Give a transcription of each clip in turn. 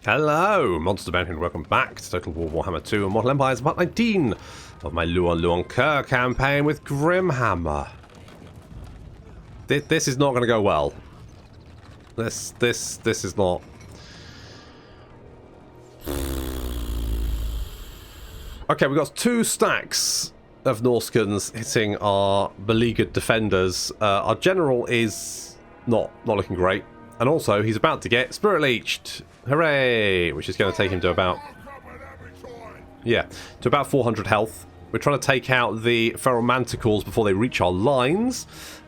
Hello, Monster Bounty, and welcome back to Total War Warhammer 2 and Mortal Empires Part 19 of my Louen Leoncoeur campaign with Grimhammer. This is not going to go well. This is not. Okay, we've got two stacks of Norscans hitting our beleaguered defenders. Our general is not looking great, and also he's about to get Spirit Leeched. Hooray! Which is going to take him to about... yeah, to about 400 health. We're trying to take out the Feral Manticores before they reach our lines.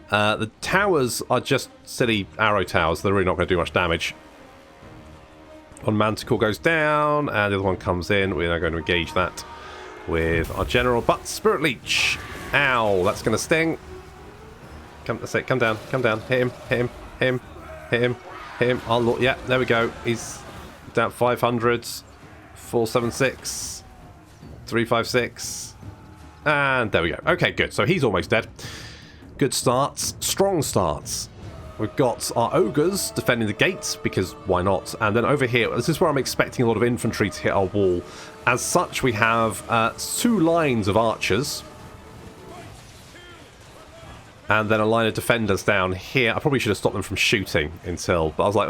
The towers are just silly arrow towers. They're really not going to do much damage. One Manticore goes down, and the other one comes in. We're now going to engage that with our general. But Spirit Leech! Ow! That's going to sting. Come down, hit him, hit him, hit him, hit him, hit him. Oh, look, yeah, there we go. He's down 500, 476, 356, and there we go. Okay, good. So he's almost dead. Good starts, strong starts. We've got our ogres defending the gates, because why not? And then over here, this is where I'm expecting a lot of infantry to hit our wall. As such, we have two lines of archers. And then a line of defenders down here. I probably should have stopped them from shooting until... but I was like,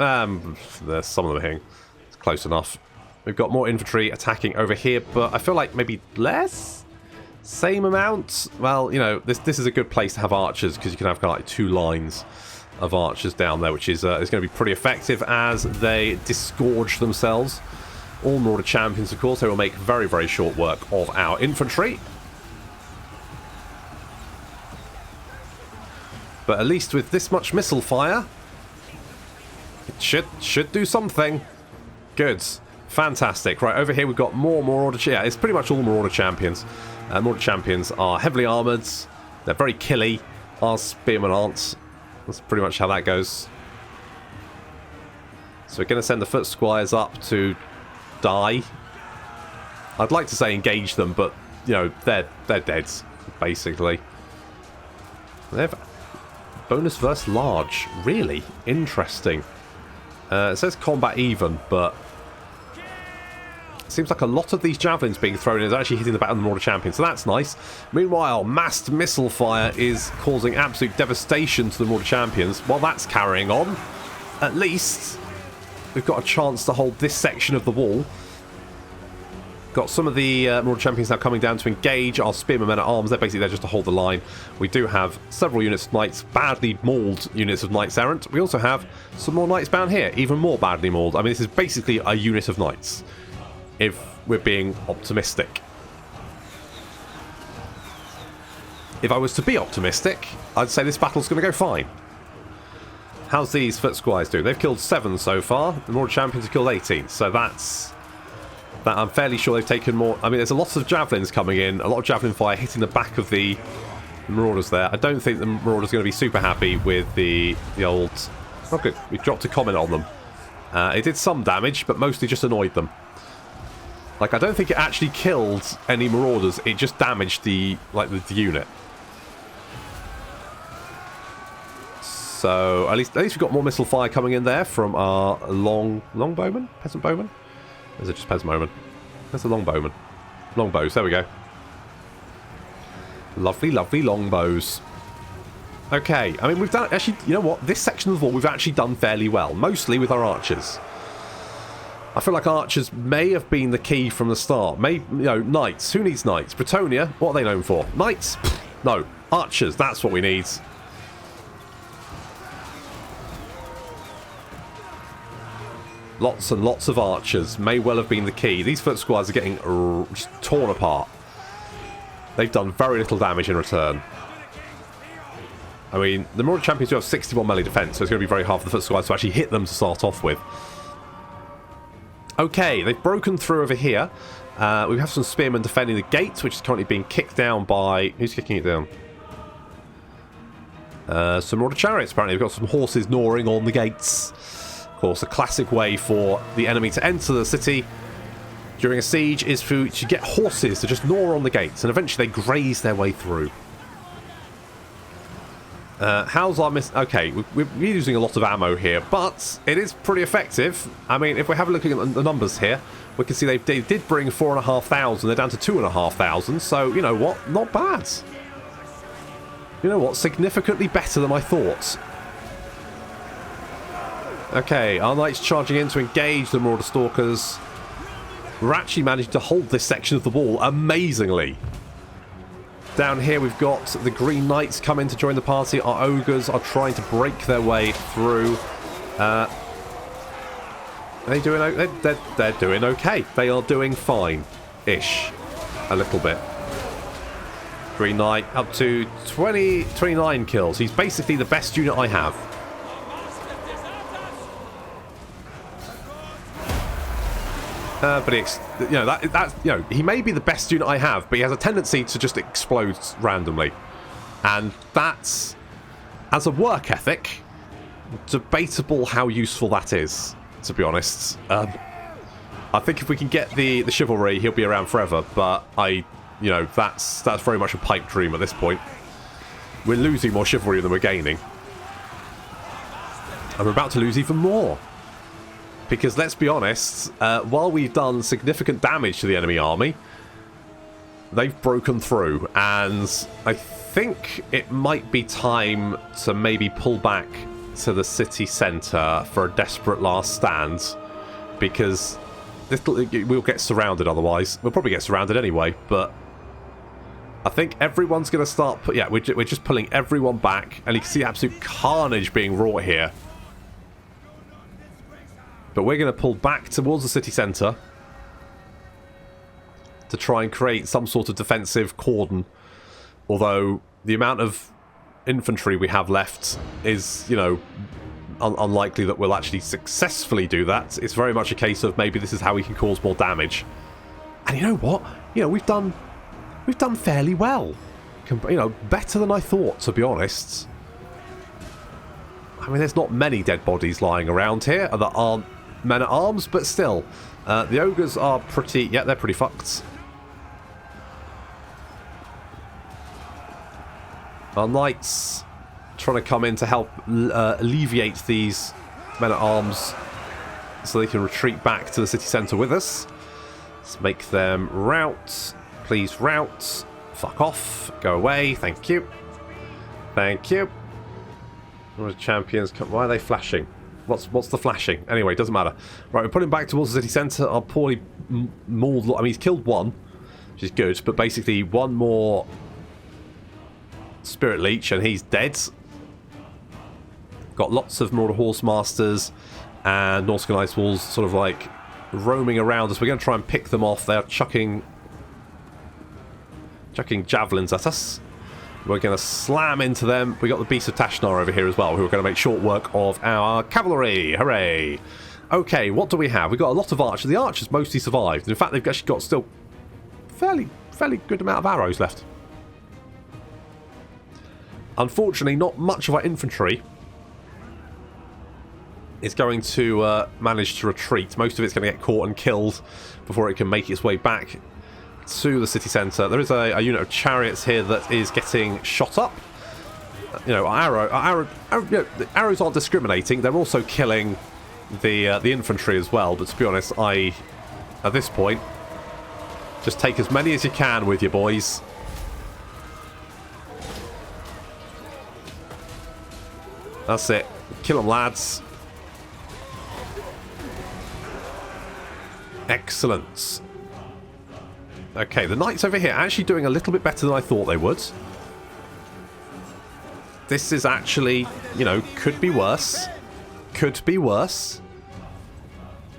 there's some of them hitting. It's close enough. We've got more infantry attacking over here, but I feel like maybe less? Same amount? Well, you know, this is a good place to have archers, because you can have kind of like two lines of archers down there, which is going to be pretty effective as they disgorge themselves. All Marauder champions, of course. They will make very, very short work of our infantry. But at least with this much missile fire, it should do something. Good. Fantastic. Right, over here we've got more Marauder... yeah, it's pretty much all Marauder champions. Marauder champions are heavily armoured. They're very killy. Our spearmen aren't. That's pretty much how that goes. So we're going to send the foot squires up to die. I'd like to say engage them, but, you know, they're dead, basically. They've... bonus versus large. Really? Interesting. It says combat even, but it seems like a lot of these javelins being thrown in is actually hitting the back of the Marauder champion, so that's nice. Meanwhile, massed missile fire is causing absolute devastation to the Marauder champions. While that's carrying on, at least we've got a chance to hold this section of the wall. Got some of the Marauder champions now coming down to engage our spearmen men at arms. They're basically there just to hold the line. We do have several units of knights, badly mauled units of knights errant. We also have some more knights bound here, even more badly mauled. I mean, this is basically a unit of knights, if we're being optimistic. If I was to be optimistic, I'd say this battle's going to go fine. How's these foot squires doing? They've killed 7 so far. The Marauder champions have killed 18, so that's... that I'm fairly sure they've taken more... I mean, there's a lot of javelins coming in, a lot of javelin fire hitting the back of the Marauders there. I don't think the Marauders are going to be super happy with the old... oh, good. We dropped a comment on them. It did some damage, but mostly just annoyed them. Like, I don't think it actually killed any Marauders. It just damaged the unit. So, at least we've got more missile fire coming in there from our longbowmen? Peasant bowmen? Is it just peasant bowman? That's a longbowman. Longbows, there we go. Lovely, lovely longbows. Okay, I mean, we've done... actually, you know what? This section of the wall we've actually done fairly well. Mostly with our archers. I feel like archers may have been the key from the start. You know, knights. Who needs knights? Bretonia, what are they known for? Knights? Pfft, no. Archers, that's what we need. Lots and lots of archers may well have been the key. These foot squires are getting just torn apart. They've done very little damage in return. I mean, the Marauder champions do have 61 melee defense, so it's going to be very hard for the foot squires to actually hit them to start off with. Okay, they've broken through over here. We have some spearmen defending the gate, which is currently being kicked down by... who's kicking it down? Some Marauder chariots, apparently. We've got some horses gnawing on the gates. Of course, a classic way for the enemy to enter the city during a siege is to get horses to just gnaw on the gates, and eventually they graze their way through. How's our miss? Okay, we're using a lot of ammo here, but it is pretty effective. I mean, if we have a look at the numbers here, we can see they did bring 4,500. They're down to 2,500. So you know what? Not bad. You know what? Significantly better than I thought. Okay, our knights charging in to engage the Marauder Stalkers. We're actually managing to hold this section of the wall amazingly. Down here we've got the Green Knights come in to join the party. Our ogres are trying to break their way through. Are they doing okay? They're doing okay. They are doing fine-ish. A little bit. Green Knight up to 29 kills. He's basically the best unit I have. But he may be the best unit I have, but he has a tendency to just explode randomly, and that's, as a work ethic, debatable how useful that is. To be honest, I think if we can get the chivalry, he'll be around forever. But that's very much a pipe dream at this point. We're losing more chivalry than we're gaining, and we're about to lose even more. Because let's be honest, while we've done significant damage to the enemy army, they've broken through, and I think it might be time to maybe pull back to the city centre for a desperate last stand, because we'll get surrounded otherwise. We'll probably get surrounded anyway, but I think everyone's going to start... we're just pulling everyone back, and you can see absolute carnage being wrought here. But we're going to pull back towards the city centre to try and create some sort of defensive cordon. Although the amount of infantry we have left is, unlikely that we'll actually successfully do that. It's very much a case of maybe this is how we can cause more damage. And you know what? We've done fairly well. Better than I thought, to be honest. I mean, there's not many dead bodies lying around here that aren't men-at-arms, but still. The ogres are pretty... Yeah, they're pretty fucked. Our knights trying to come in to help alleviate these men-at-arms so they can retreat back to the city centre with us. Let's make them rout. Please rout. Fuck off. Go away. Thank you. Thank you. What are champions? Why are they flashing? What's the flashing? Anyway, it doesn't matter. Right, we're putting back towards the city centre. Our poorly mauled... I mean, he's killed one, which is good, but basically one more Spirit Leech and he's dead. Got lots of Marauder Horse Masters and Norscan Ice Walls sort of like roaming around us. We're going to try and pick them off. They're chucking javelins at us. We're going to slam into them. We got the Beasts of Tashnar over here as well, who are going to make short work of our cavalry. Hooray! Okay, what do we have? We've got a lot of archers. The archers mostly survived. In fact, they've actually got still fairly good amount of arrows left. Unfortunately, not much of our infantry is going to manage to retreat. Most of it's going to get caught and killed before it can make its way back to the city centre. There is a unit of chariots here that is getting shot up. Our arrows aren't discriminating. They're also killing the infantry as well. But to be honest, at this point, just take as many as you can with you, boys. That's it. Kill them, lads. Excellent. Okay, the knights over here are actually doing a little bit better than I thought they would. This is actually, could be worse. Could be worse.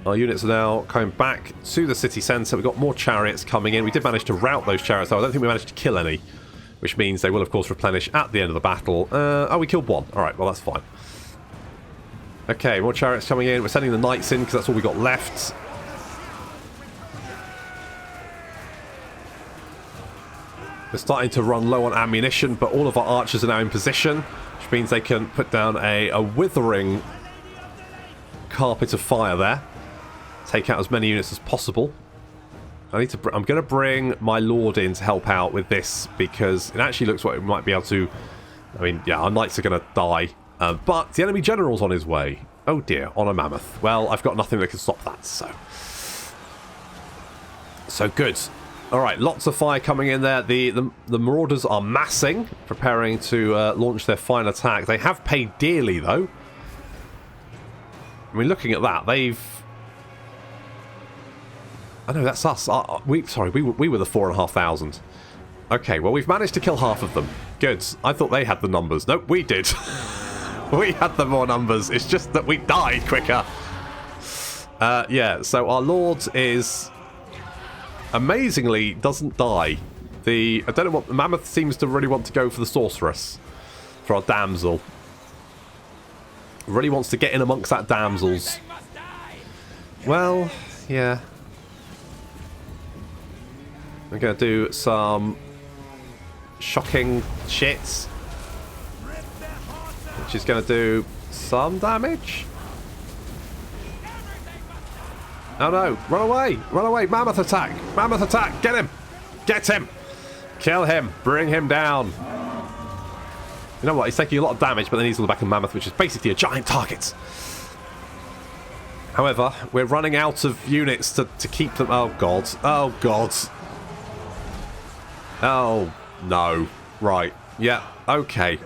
Our units are now coming back to the city centre. We've got more chariots coming in. We did manage to rout those chariots, though. I don't think we managed to kill any, which means they will, of course, replenish at the end of the battle. We killed one. All right, well, that's fine. Okay, more chariots coming in. We're sending the knights in because that's all we got left. We're starting to run low on ammunition, but all of our archers are now in position, which means they can put down a withering carpet of fire there. Take out as many units as possible. I'm going to bring my lord in to help out with this, because it actually looks like we might be able to I mean, yeah, our knights are going to die. But the enemy general's on his way. Oh dear, on a mammoth. Well, I've got nothing that can stop that, so... So good. Alright, lots of fire coming in there. The marauders are massing, preparing to launch their final attack. They have paid dearly, though. I mean, looking at that, they've... Oh no, that's us. Sorry, we were the 4,500. Okay, well, we've managed to kill half of them. Good. I thought they had the numbers. Nope, we did. We had the more numbers. It's just that we died quicker. Yeah, so our lord is... amazingly doesn't die. I don't know what... The mammoth seems to really want to go for the sorceress. For our damsel. Really wants to get in amongst that damsels. Well, yeah. We're going to do some shocking shit, which is going to do some damage. Oh no, run away, mammoth attack, get him, kill him, bring him down. You know what, he's taking a lot of damage, but then he's on the back of mammoth, which is basically a giant target. However, we're running out of units to keep them. Oh god, oh god. Oh, no. Right. Yeah. Okay.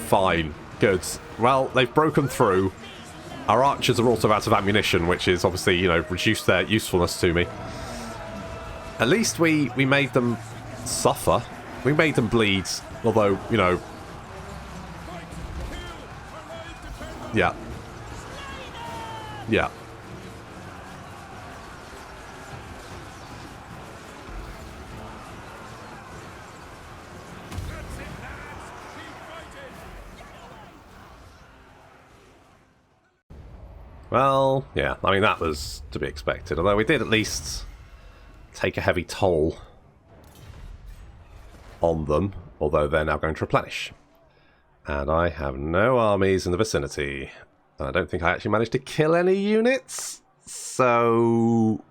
Fine. Good. Well, they've broken through. Our archers are also out of ammunition, which is obviously, you know, reduced their usefulness to me. At least we made them suffer. We made them bleed. Although, you know... Yeah. Yeah. Well, yeah, I mean, that was to be expected. Although we did at least take a heavy toll on them. Although they're now going to replenish. And I have no armies in the vicinity. And I don't think I actually managed to kill any units. So...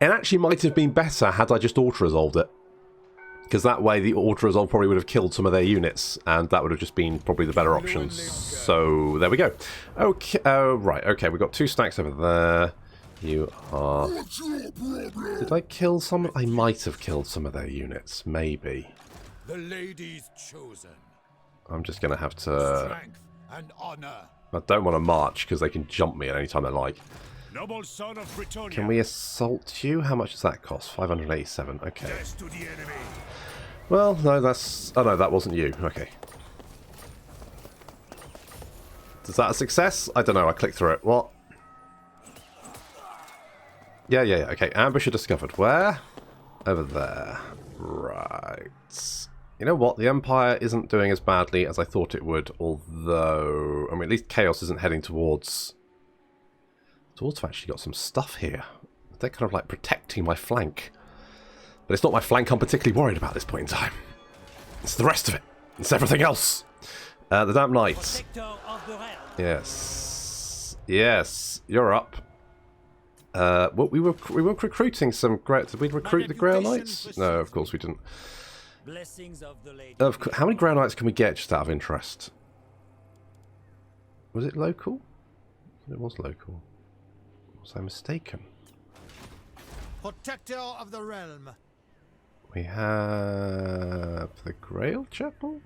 It actually might have been better had I just auto-resolved it. Because that way the auto-resolve probably would have killed some of their units, and that would have just been probably the better option. So, there we go. Okay, right, okay, we've got 2 stacks over there. You are... Did I kill some? I might have killed some of their units, maybe. The lady's chosen. I'm just going to have to... Strength and honor. I don't want to march, because they can jump me at any time they like. Noble son of Britonia. Can we assault you? How much does that cost? 587, okay. Death to the enemy. Well, no, that's... Oh, no, that wasn't you. Okay. Is that a success? I don't know. I clicked through it. What? Yeah. Okay, ambusher discovered. Where? Over there. Right. You know what? The Empire isn't doing as badly as I thought it would, although... I mean, at least Chaos isn't heading towards... I've actually got some stuff here. They're kind of like protecting my flank. But it's not my flank I'm particularly worried about at this point in time. It's the rest of it. It's everything else. The Damn Knights. Yes. Yes. You're up. Well, we were recruiting some great... Did we recruit the Grail Knights? No, of course we didn't. How many Grail Knights can we get just out of interest? Was it local? It was local. Was I mistaken? Protector of the realm. We have the Grail Chapel.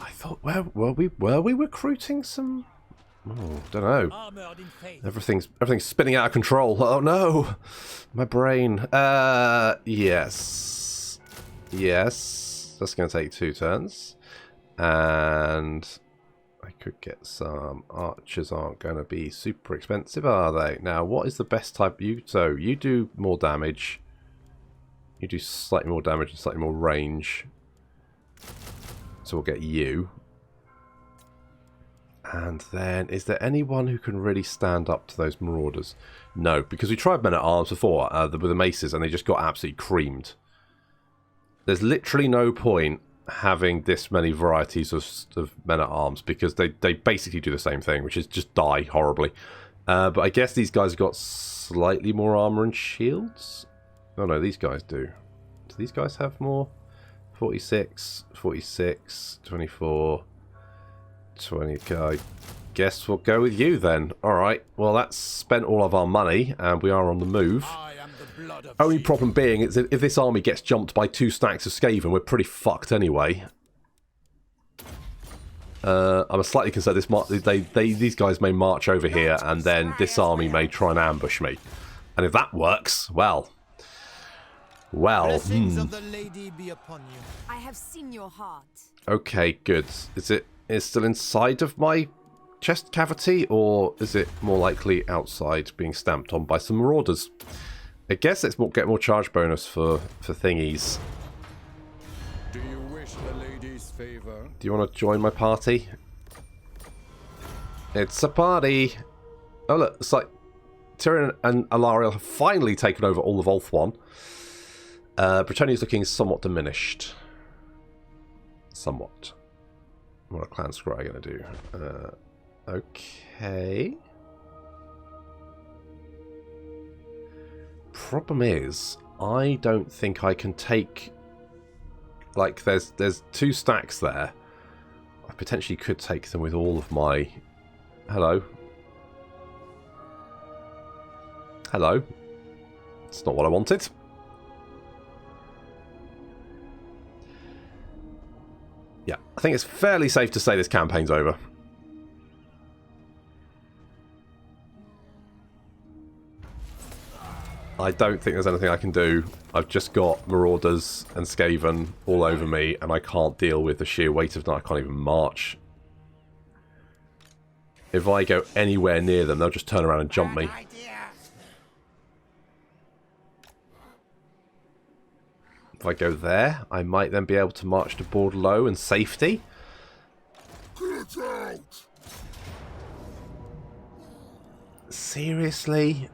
I thought, were we recruiting some? Oh, don't know. Everything's spinning out of control. Oh no, my brain. Yes. That's going to take 2 turns, and I could get some archers. Aren't going to be super expensive, are they? Now, what is the best type? So you do more damage. You do slightly more damage and slightly more range. So we'll get you. And then, is there anyone who can really stand up to those marauders? No, because we tried men-at-arms before with the maces and they just got absolutely creamed. There's literally no point having this many varieties of men-at-arms because they basically do the same thing, which is just die horribly. But I guess these guys have got slightly more armor and shields? Oh no, these guys do. Do these guys have more 46, 46, 24, 20. I guess we'll go with you then. Alright, well that's spent all of our money and we are on the move. I am the blood of Only sheep. problem being is if this army gets jumped by 2 stacks of Skaven, we're pretty fucked anyway. I'm slightly concerned these guys may march over here and then this army may try and ambush me. And if that works, well... Blessings of the lady be upon you. I have seen your heart. Okay, good. Is it still inside of my chest cavity, or is it more likely outside being stamped on by some marauders? I guess let's get more charge bonus for thingies. Do you wish the lady's favor? Do you want to join my party? It's a party! Oh look, it's like Tyrion and Alariel have finally taken over all of Ulthuan. Bretonia's looking somewhat diminished. Somewhat. What a clan scry going to do? Okay. Problem is, I don't think I can take... Like, there's 2 stacks there. I potentially could take them with all of my... Hello. Hello. It's not what I wanted. Yeah, I think it's fairly safe to say this campaign's over. I don't think there's anything I can do. I've just got Marauders and Skaven all over me, and I can't deal with the sheer weight of them. I can't even march. If I go anywhere near them, they'll just turn around and jump me. If I go there, I might then be able to march to Bordeaux and safety. Get out! Seriously?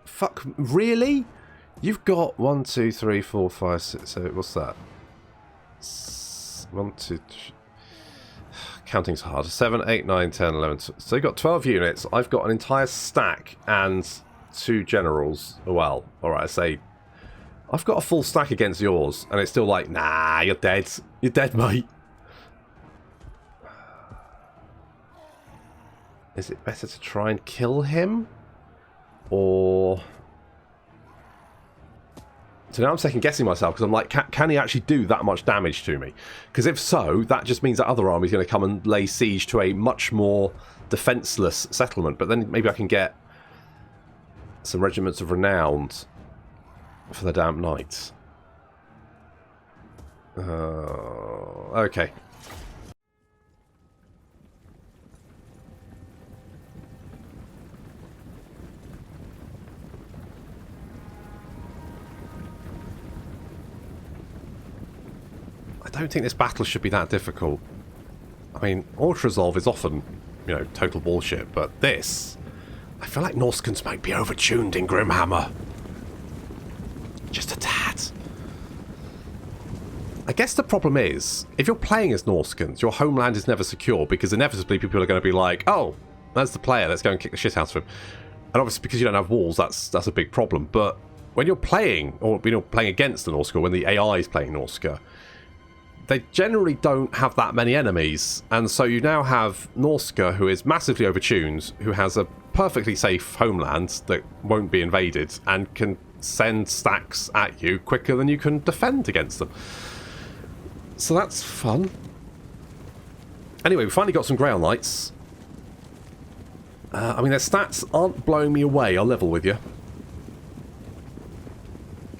Fuck, really? You've got 1, 2, 3, 4, 5, 6, 7, what's that? 1, 2, 3. Counting's hard. 7, 8, 9, 10, 11. So you've got 12 units. I've got an entire stack and 2 generals. Well, alright, I say... I've got a full stack against yours, and it's still like, nah, you're dead. You're dead, mate. Is it better to try and kill him? Or... So now I'm second guessing myself, because I'm like, can he actually do that much damage to me? Because if so, that just means that other army's going to come and lay siege to a much more defenseless settlement. But then maybe I can get some regiments of renown for the damp knights. Okay. I don't think this battle should be that difficult. I mean, Auto-Resolve is often, you know, total bullshit, but this... I feel like Norscans might be overtuned in Grimhammer. Just a tad. I guess the problem is, if you're playing as Norscans, your homeland is never secure, because inevitably people are going to be like, oh, that's the player, let's go and kick the shit out of him. And obviously because you don't have walls, that's a big problem. But when you're playing, or you know, playing against the Norsca, when the AI is playing Norsca, they generally don't have that many enemies, and so you now have Norsca, who is massively overtuned, who has a perfectly safe homeland that won't be invaded, and can send stacks at you quicker than you can defend against them. So that's fun. Anyway, we finally got some Grail Knights. I mean, their stats aren't blowing me away, I'll level with you.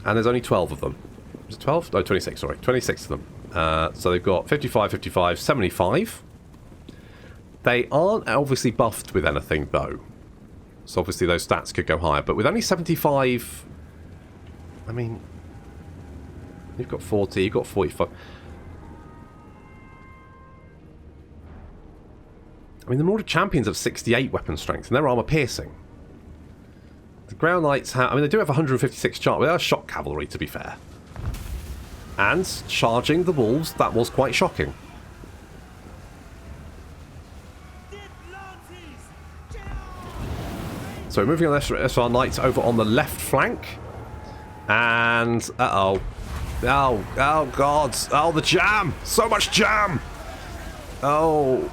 And there's only 12 of them. Is it 12? No, 26, sorry. 26 of them. So they've got 55, 55, 75. They aren't obviously buffed with anything, though. So obviously those stats could go higher. But with only 75... I mean... You've got 40, you've got 45... I mean, the Marauder Champions have 68 weapon strength, and they're armor piercing. The Grail Knights have... I mean, they do have 156 charge, but they are shock cavalry, to be fair. And charging the wolves, that was quite shocking. So we're moving on this our knights over on the left flank. And, uh-oh. Oh, oh god. Oh, the jam. So much jam. Oh.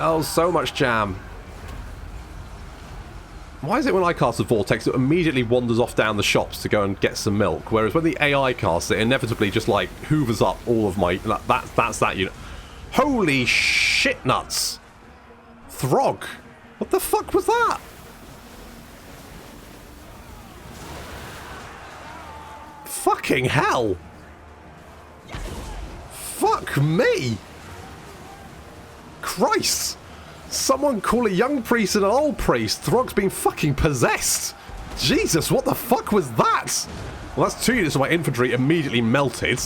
Oh, so much jam. Why is it when I cast a Vortex, it immediately wanders off down the shops to go and get some milk, whereas when the AI casts it, inevitably just, like, hoovers up all of my... That's that unit. Holy shit nuts! Throg! What the fuck was that? Fucking hell! Fuck me! Christ! Someone call a young priest and an old priest. Throg's been fucking possessed. Jesus, what the fuck was that? Well, that's 2 units of my infantry immediately melted.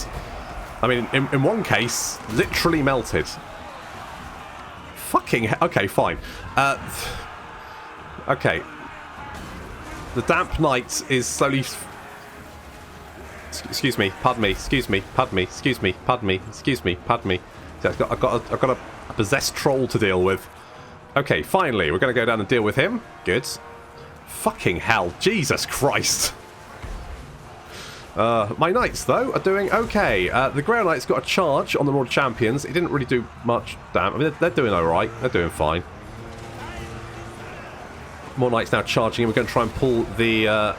I mean, in one case, literally melted. Fucking hell. Okay, fine. Okay. The Damp Knight is slowly... Excuse me, pardon me, excuse me, pardon me, excuse me, pardon me, excuse me, pardon me. So I've got a possessed troll to deal with. Okay, finally, we're going to go down and deal with him. Good. Fucking hell, Jesus Christ. My knights, though, are doing okay. The Grey Knights got a charge on the Lord Champions. It didn't really do much damage. I mean, they're doing alright. They're doing fine. More knights now charging, and we're going to try and pull the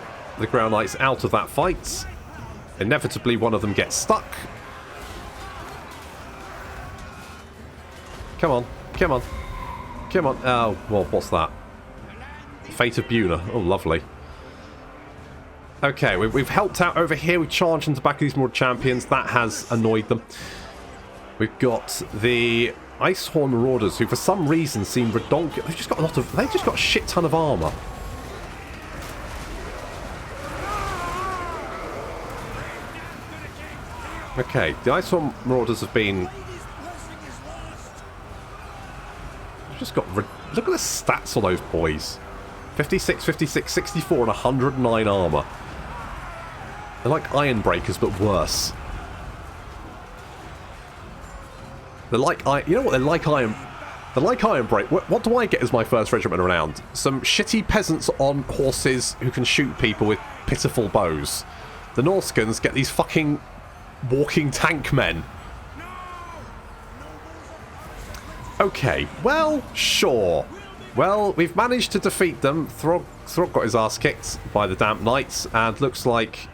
Grey Knights out of that fight. Inevitably, one of them gets stuck. Come on, come on, come on. Oh, well, what's that? Fate of Buna. Oh, lovely. Okay, we've helped out over here. We charged into back of these more champions. That has annoyed them. We've got the Icehorn Marauders, who for some reason seem redonkulous. They've just got a lot of... They've just got a shit ton of armor. Okay, the Icehorn Marauders have been... They've just got... Look at the stats on those boys. 56, 56, 64 and 109 armor. They're like Iron Breakers, but worse. They're like... You know what? They're like Iron... They're like Iron Break. What do I get as my first regiment around? Some shitty peasants on horses who can shoot people with pitiful bows. The Norscans get these fucking... walking tank men. Okay, well, sure. Well, we've managed to defeat them. Throg got his ass kicked by the Damp Knights, and looks like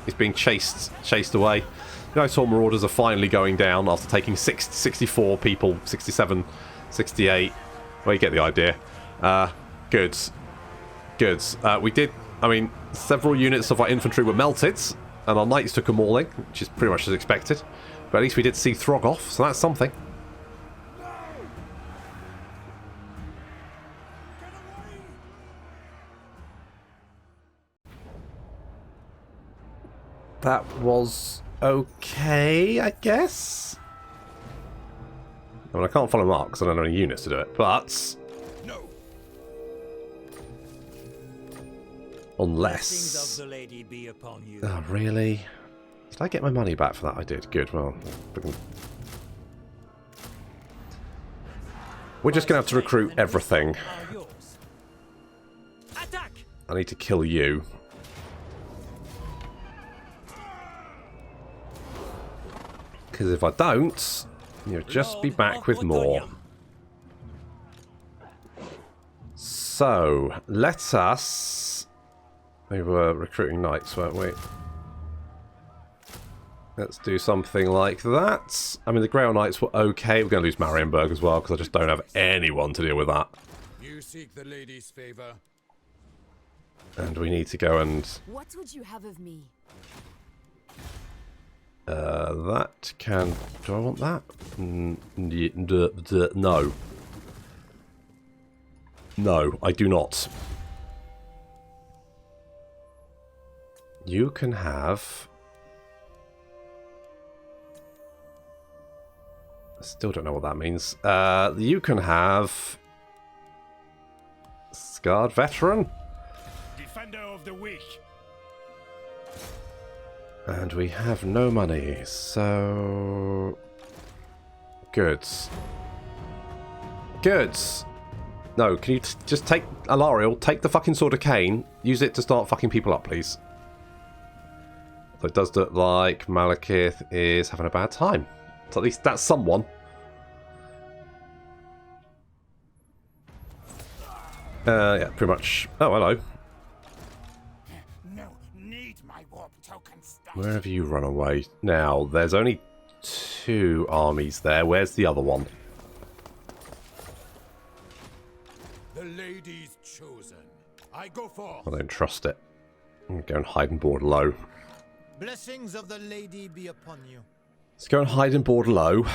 he's being chased away. The Icehorn Marauders are finally going down after taking 64 people, 67, 68. Well, you get the idea. Good. Good. We did, I mean, several units of our infantry were melted, and our knights took a mauling, which is pretty much as expected. But at least we did see Throg off, so that's something. That was okay, I guess. I mean, I can't follow Mark because I don't have any units to do it, but... No. Blessings Unless... of the lady be upon you. Oh, really? Did I get my money back for that? I did. Good, well... We're just going to have to recruit everything. I need to kill you. Because if I don't, you'll just be back with more. So, let us... We were recruiting knights, weren't we? Let's do something like that. I mean, the Grail Knights were okay. We're going to lose Marienburg as well, because I just don't have anyone to deal with that. You seek the lady's favor. And we need to go and... What would you have of me? That can... Do I want that? No. No, I do not. You can have... I still don't know what that means. You can have... Scarred Veteran. Defender of the weak. And we have no money, so... Goods. Goods! No, can you just take Alariel, take the fucking Sword of Cain, use it to start fucking people up, please. So it does look like Malekith is having a bad time. So at least that's someone. Yeah, pretty much. Oh, hello. No, need my warp token stuff. Where have you run away? Now, there's only 2 armies there. Where's the other one? The lady's chosen. I go forth. I don't trust it. I'm going to go and hide in Bordeaux. Blessings of the lady be upon you. Let's go and hide in Bordeaux.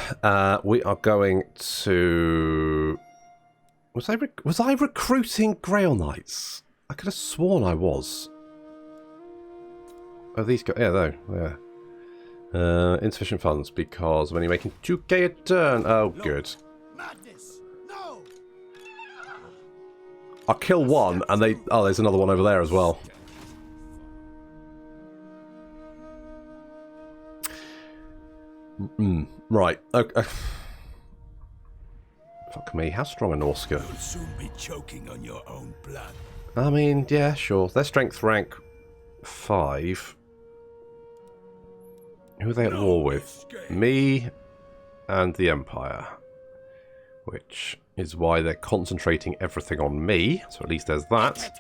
We are going to... Was I recruiting Grail Knights? I could have sworn I was. Oh, these guys... Yeah, though. Yeah. Insufficient funds because I'm only making 2k a turn. Oh, good. Madness! No! I'll kill one and they... Oh, there's another one over there as well. Right. Okay. Fuck me. How strong are Norsca? You'll soon be choking on your own blood. I mean, yeah, sure. Their strength rank 5. Who are they at war with? Me and the Empire. Which is why they're concentrating everything on me. So at least there's that.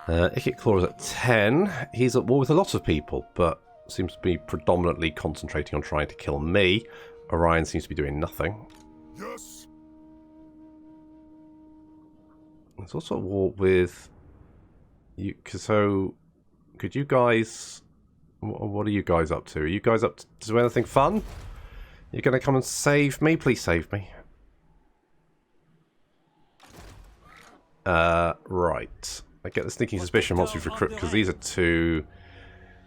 Ikit Claw is at 10. He's at war with a lot of people, but seems to be predominantly concentrating on trying to kill me. Orion seems to be doing nothing. Yes. There's also a war with you. So, could you guys? What are you guys up to? Are you guys up to do anything fun? You're going to come and save me? Please save me. Right. I get the sneaking suspicion once we've recruited, because these are 2.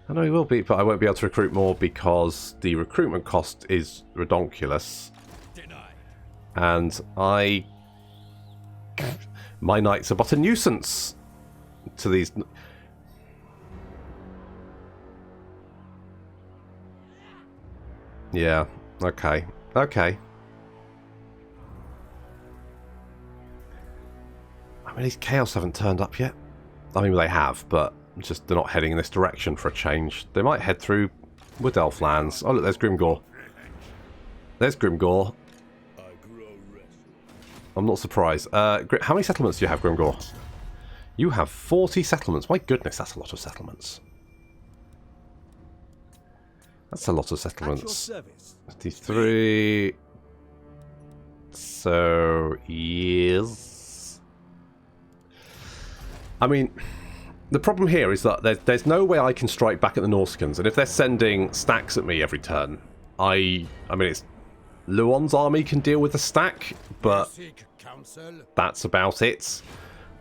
I know he will be, but I won't be able to recruit more because the recruitment cost is redonkulous. And my knights are but a nuisance to these. Yeah, okay. Okay. I mean, these Chaos haven't turned up yet. I mean, they have, but just they're not heading in this direction for a change. They might head through Wood Elf lands. Oh, look, there's Grimgor. There's Grimgor. I'm not surprised. How many settlements do you have, Grimgor? You have 40 settlements. My goodness, that's a lot of settlements. That's a lot of settlements. 53. So, yes. I mean, the problem here is that there's no way I can strike back at the Norscans, and if they're sending stacks at me every turn, I mean, it's Luon's army can deal with the stack, but that's about it.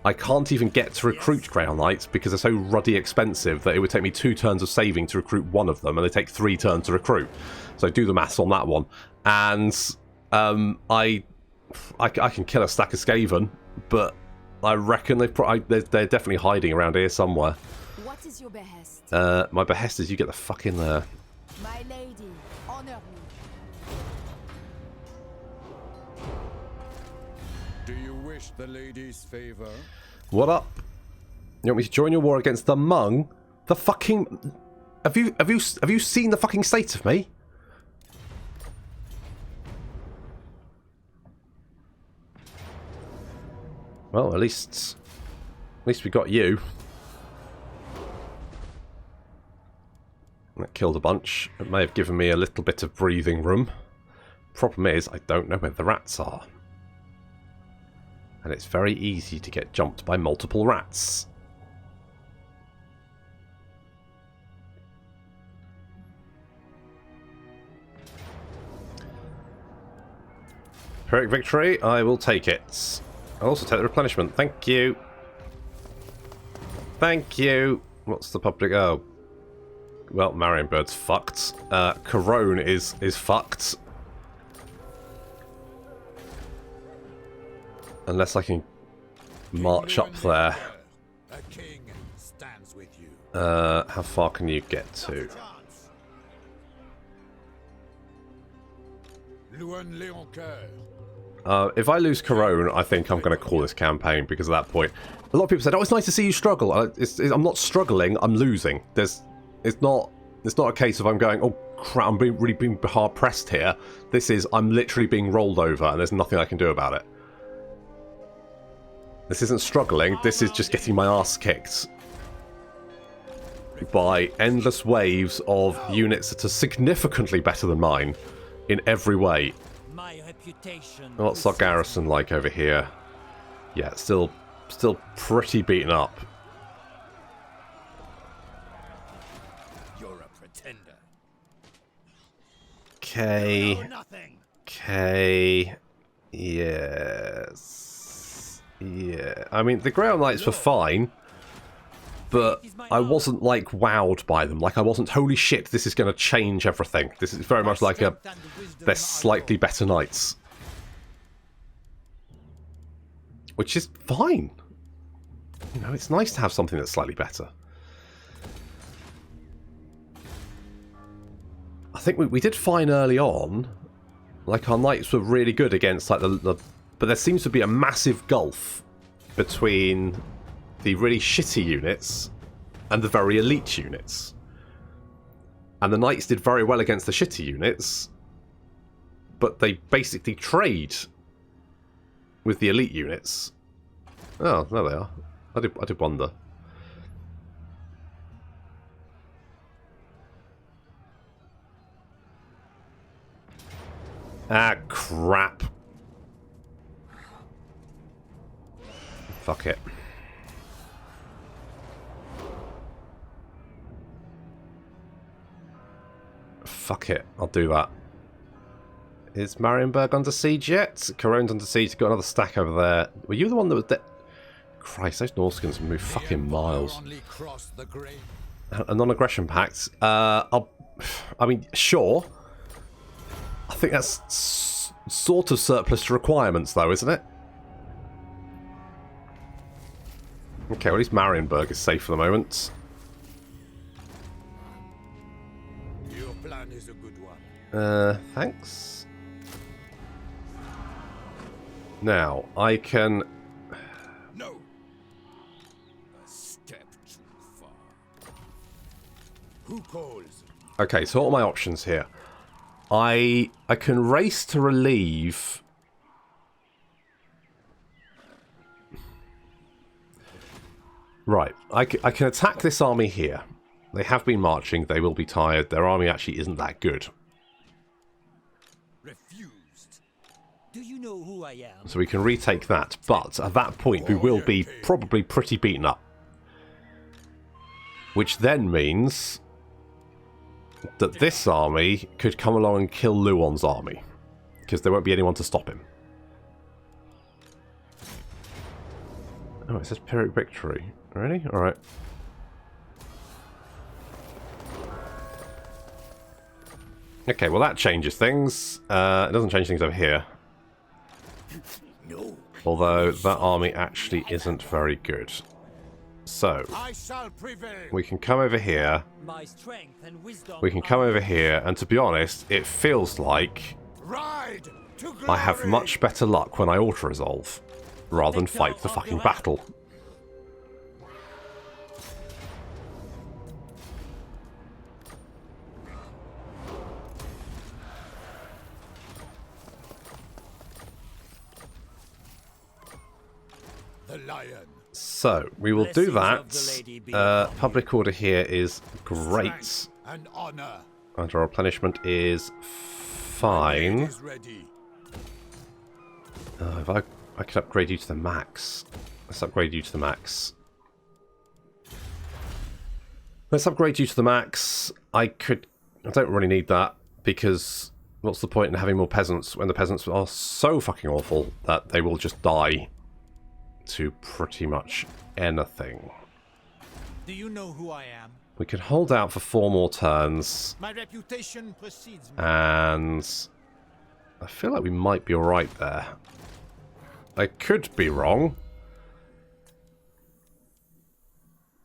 I can't even get to recruit Grail Knights because they're so ruddy expensive that it would take me 2 turns of saving to recruit one of them, and they take 3 turns to recruit. So do the maths on that one. And I can kill a stack of Skaven, but I reckon they're definitely hiding around here somewhere. What is your behest? My behest is you get the fuck in there. My lady, honor me. Do you wish the lady's favor? What up? You want me to join your war against the Hmong? The fucking... Have you seen the fucking state of me? Well, at least we got you. That killed a bunch. It may have given me a little bit of breathing room. Problem is, I don't know where the rats are. And it's very easy to get jumped by multiple rats. Pyrrhic victory, I will take it. I'll also take the replenishment, thank you. Thank you. What's the public... Oh. Well, Marienbird's fucked. Couronne is fucked. Unless I can march up there. A king stands with you. How far can you get to? Louen Leoncoeur. If I lose Couronne, I think I'm going to call this campaign because at that point, a lot of people said, "Oh, it's nice to see you struggle." I'm not struggling. I'm losing. It's not a case of I'm going, "Oh crap, I'm really being hard pressed here." This is I'm literally being rolled over, and there's nothing I can do about it. This isn't struggling. This is just getting my ass kicked by endless waves of units that are significantly better than mine in every way. My reputation. What's our garrison like over here? Yeah, still pretty beaten up. You're a pretender. Okay. Nothing. Okay. Yes. Yeah. I mean, the Grail Knights were fine, but I wasn't, like, wowed by them. Like, I wasn't, holy shit, this is going to change everything. This is very much like they're slightly better knights. Which is fine. You know, it's nice to have something that's slightly better. I think we did fine early on. Like, our knights were really good against, like, but there seems to be a massive gulf between the really shitty units and the very elite units. And the knights did very well against the shitty units, but they basically trade with the elite units. Oh, there they are. I did wonder. Ah, crap. Fuck it. Fuck it, I'll do that. Is Marienburg under siege yet? Couronne's under siege, got another stack over there. Were you the one that was dead? Christ, those Norscans move fucking miles. A non-aggression pact. I mean, sure. I think that's sort of surplus to requirements, though, isn't it? Okay, well, at least Marienburg is safe for the moment. Your plan is a good one. Thanks. Now, I can... No. A step too far. Who calls? Okay, so what are my options here? I can race to relieve... Right, I can attack this army here. They have been marching, they will be tired, their army actually isn't that good. Refused. Do you know who I am? So we can retake that, but at that point we will be probably pretty beaten up. Which then means that this army could come along and kill Louon's army, because there won't be anyone to stop him. Oh, it says Pyrrhic victory. Really? Alright. Okay, well that changes things. It doesn't change things over here. No. Although that army actually isn't very good. So, I shall prevail. we can come over here. My strength and wisdom. We can come over here, and to be honest, it feels like Ride to glory. I have much better luck when I auto-resolve, rather than fight the fucking battle. The lion. So, we will do that. Public order here is great. And honor. And our replenishment is fine. Is ready. If I could upgrade you to the max. Let's upgrade you to the max. Let's upgrade you to the max. I don't really need that, because what's the point in having more peasants when the peasants are so fucking awful that they will just die to pretty much anything. Do you know who I am? We can hold out for 4 more turns, My reputation precedes me. and I feel like we might be alright there. I could be wrong.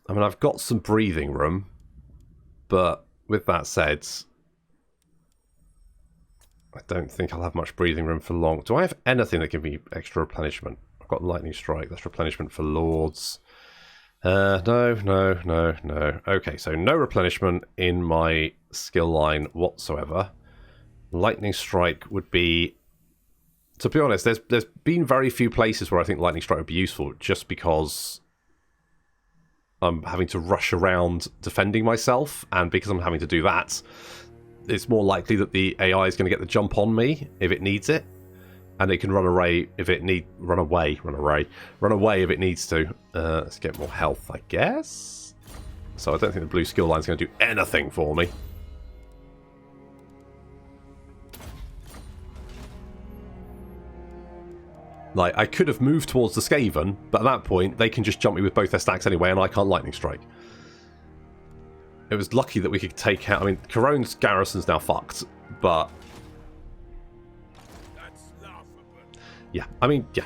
I mean, I've got some breathing room, but with that said, I don't think I'll have much breathing room for long. Do I have anything that gives me extra replenishment? I've got Lightning Strike. That's replenishment for Lords. No. Okay, so no replenishment in my skill line whatsoever. Lightning Strike would be... To be honest, there's been very few places where I think Lightning Strike would be useful, just because I'm having to rush around defending myself, and because I'm having to do that, it's more likely that the AI is going to get the jump on me if it needs it, and it can run away if it run away if it needs to. Let's get more health, I guess. So I don't think the blue skill line is going to do anything for me. Like, I could have moved towards the Skaven, but at that point, they can just jump me with both their stacks anyway, and I can't Lightning Strike. It was lucky that we could take out... I mean, Couronne's garrison's now fucked, but... That's laughable. Yeah, I mean, yeah.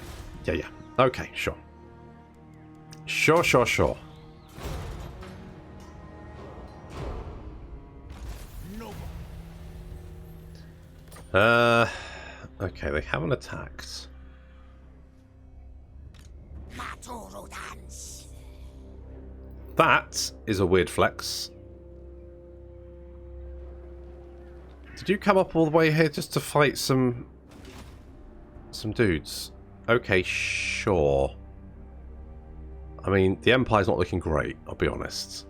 Okay, sure. Sure. Okay, they haven't attacked. That is a weird flex. Did you come up all the way here just to fight some dudes? Okay, sure. I mean, the Empire's not looking great, I'll be honest.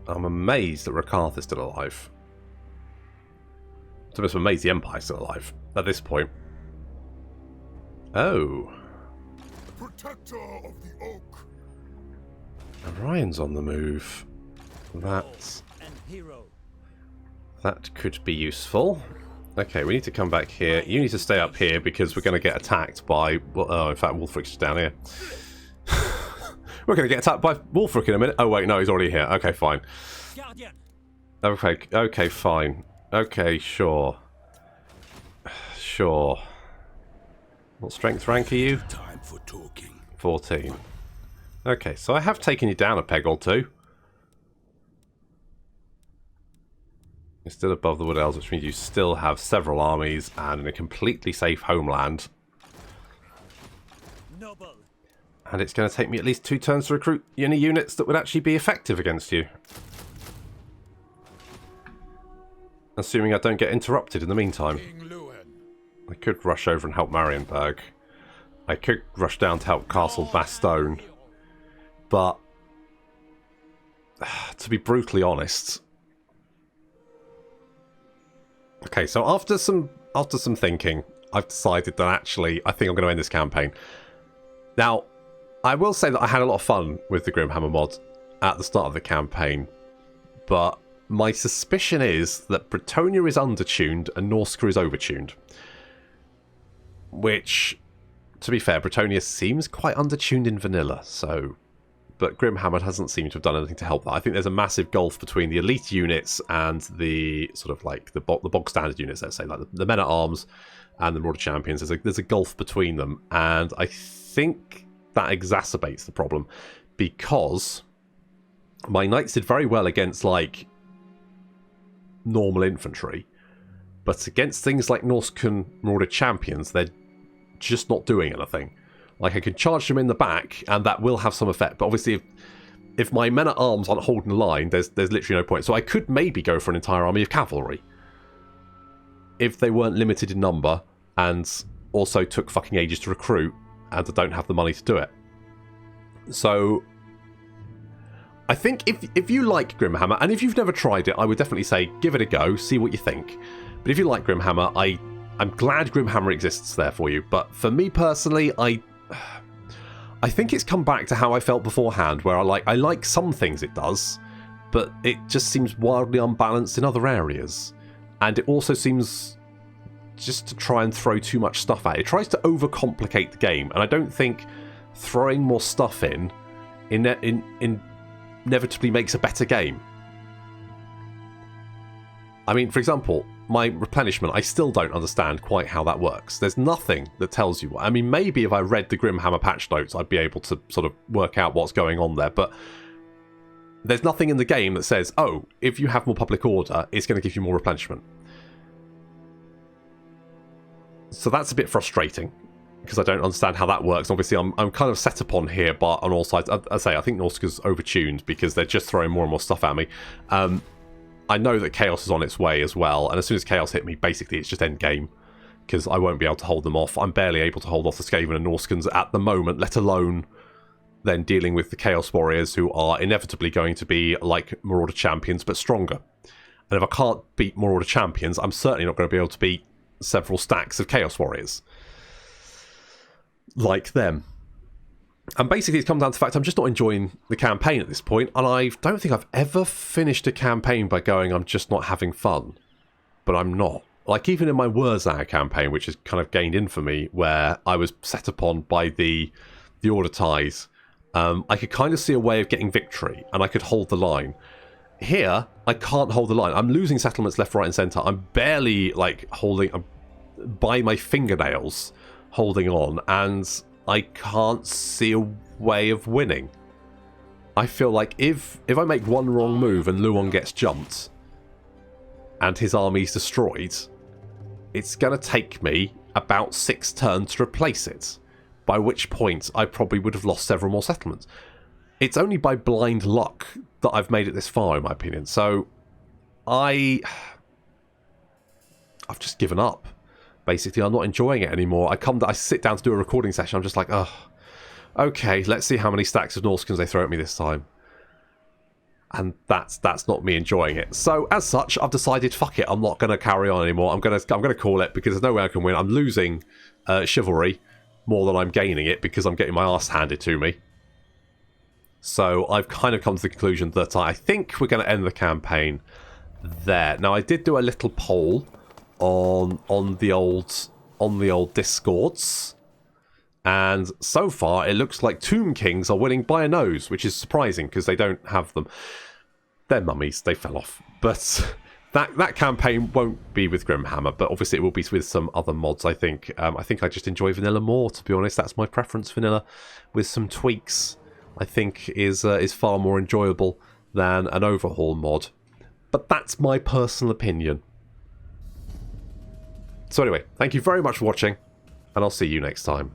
I'm amazed that Rakarth is still alive. I'm amazed the Empire's still alive at this point. Oh. Protector of the Oak. Orion's on the move. That could be useful. Okay, we need to come back here. You need to stay up here because we're going to get attacked by... Oh, in fact, Wulfric's down here. We're going to get attacked by Wulfric in a minute. Oh, wait, no, he's already here. Okay, fine. Okay, fine. Okay, sure. Sure. What strength rank are you? Time for talking. 14. Okay, so I have taken you down a peg or two. You're still above the Wood Elves, which means you still have several armies and in a completely safe homeland. Noble. And it's going to take me at least 2 turns to recruit any units that would actually be effective against you. Assuming I don't get interrupted in the meantime. King Louen. I could rush over and help Marienburg. I could rush down to help Castle Bastogne. But, to be brutally honest... Okay, so after some thinking, I've decided that actually, I think I'm going to end this campaign. Now, I will say that I had a lot of fun with the Grimhammer mod at the start of the campaign, but my suspicion is that Bretonnia is undertuned and Norsca is overtuned. Which, to be fair, Bretonnia seems quite undertuned in vanilla, so... But Grimhammer hasn't seemed to have done anything to help that. I think there's a massive gulf between the elite units and the sort of like the bog standard units, let's say, like the men-at-arms and the Marauder Champions. There's a gulf between them, and I think that exacerbates the problem because my knights did very well against like normal infantry, but against things like Norscan Marauder Champions, they're just not doing anything. Like, I can charge them in the back, and that will have some effect. But obviously, if my men-at-arms aren't holding the line, there's literally no point. So I could maybe go for an entire army of cavalry. If they weren't limited in number, and also took fucking ages to recruit, and I don't have the money to do it. So, I think if you like Grimhammer, and if you've never tried it, I would definitely say, give it a go, see what you think. But if you like Grimhammer, I'm glad Grimhammer exists there for you. But for me personally, I think it's come back to how I felt beforehand, where I like some things it does, but it just seems wildly unbalanced in other areas. And it also seems just to try and throw too much stuff at it. It tries to overcomplicate the game, and I don't think throwing more stuff in inevitably makes a better game. I mean, for example, my replenishment, I still don't understand quite how that works. There's nothing that tells you what. I mean, maybe if I read the Grimhammer patch notes, I'd be able to sort of work out what's going on there, but there's nothing in the game that says, oh, if you have more public order, it's going to give you more replenishment. So that's a bit frustrating, because I don't understand how that works. Obviously, I'm kind of set upon here, but on all sides, I say I think Norsca's overtuned because they're just throwing more and more stuff at me. I know that Chaos is on its way as well, and as soon as Chaos hit me, basically it's just end game, because I won't be able to hold them off. I'm barely able to hold off the Skaven and Norscans at the moment, let alone then dealing with the Chaos Warriors, who are inevitably going to be like Marauder Champions, but stronger. And if I can't beat Marauder Champions, I'm certainly not going to be able to beat several stacks of Chaos Warriors like them. And basically it comes down to the fact I'm just not enjoying the campaign at this point, and I don't think I've ever finished a campaign by going, I'm just not having fun. But I'm not. Like, even in my Wurzag campaign, which has kind of gained infamy, where I was set upon by the Order Ties, I could kind of see a way of getting victory, and I could hold the line. Here, I can't hold the line. I'm losing settlements left, right, and centre. I'm barely, like, holding... by my fingernails, holding on, and I can't see a way of winning. I feel like if I make one wrong move and Louen gets jumped, and his army's destroyed, it's going to take me about 6 turns to replace it, by which point I probably would have lost several more settlements. It's only by blind luck that I've made it this far, in my opinion. So I've just given up. Basically, I'm not enjoying it anymore. I sit down to do a recording session, I'm just like, oh, okay, let's see how many stacks of Norscans they throw at me this time. And that's not me enjoying it. So, as such, I've decided, fuck it, I'm not going to carry on anymore. I'm going to call it, because there's no way I can win. I'm losing chivalry more than I'm gaining it, because I'm getting my arse handed to me. So, I've kind of come to the conclusion that I think we're going to end the campaign there. Now, I did do a little poll on the old Discords, and so far it looks like Tomb Kings are winning by a nose, which is surprising because they don't have them. They're mummies, they fell off. But that campaign won't be with Grimhammer, but obviously it will be with some other mods. I think I just enjoy vanilla more, to be honest. That's my preference. Vanilla with some tweaks, I think, is far more enjoyable than an overhaul mod. But that's my personal opinion. So anyway, thank you very much for watching, and I'll see you next time.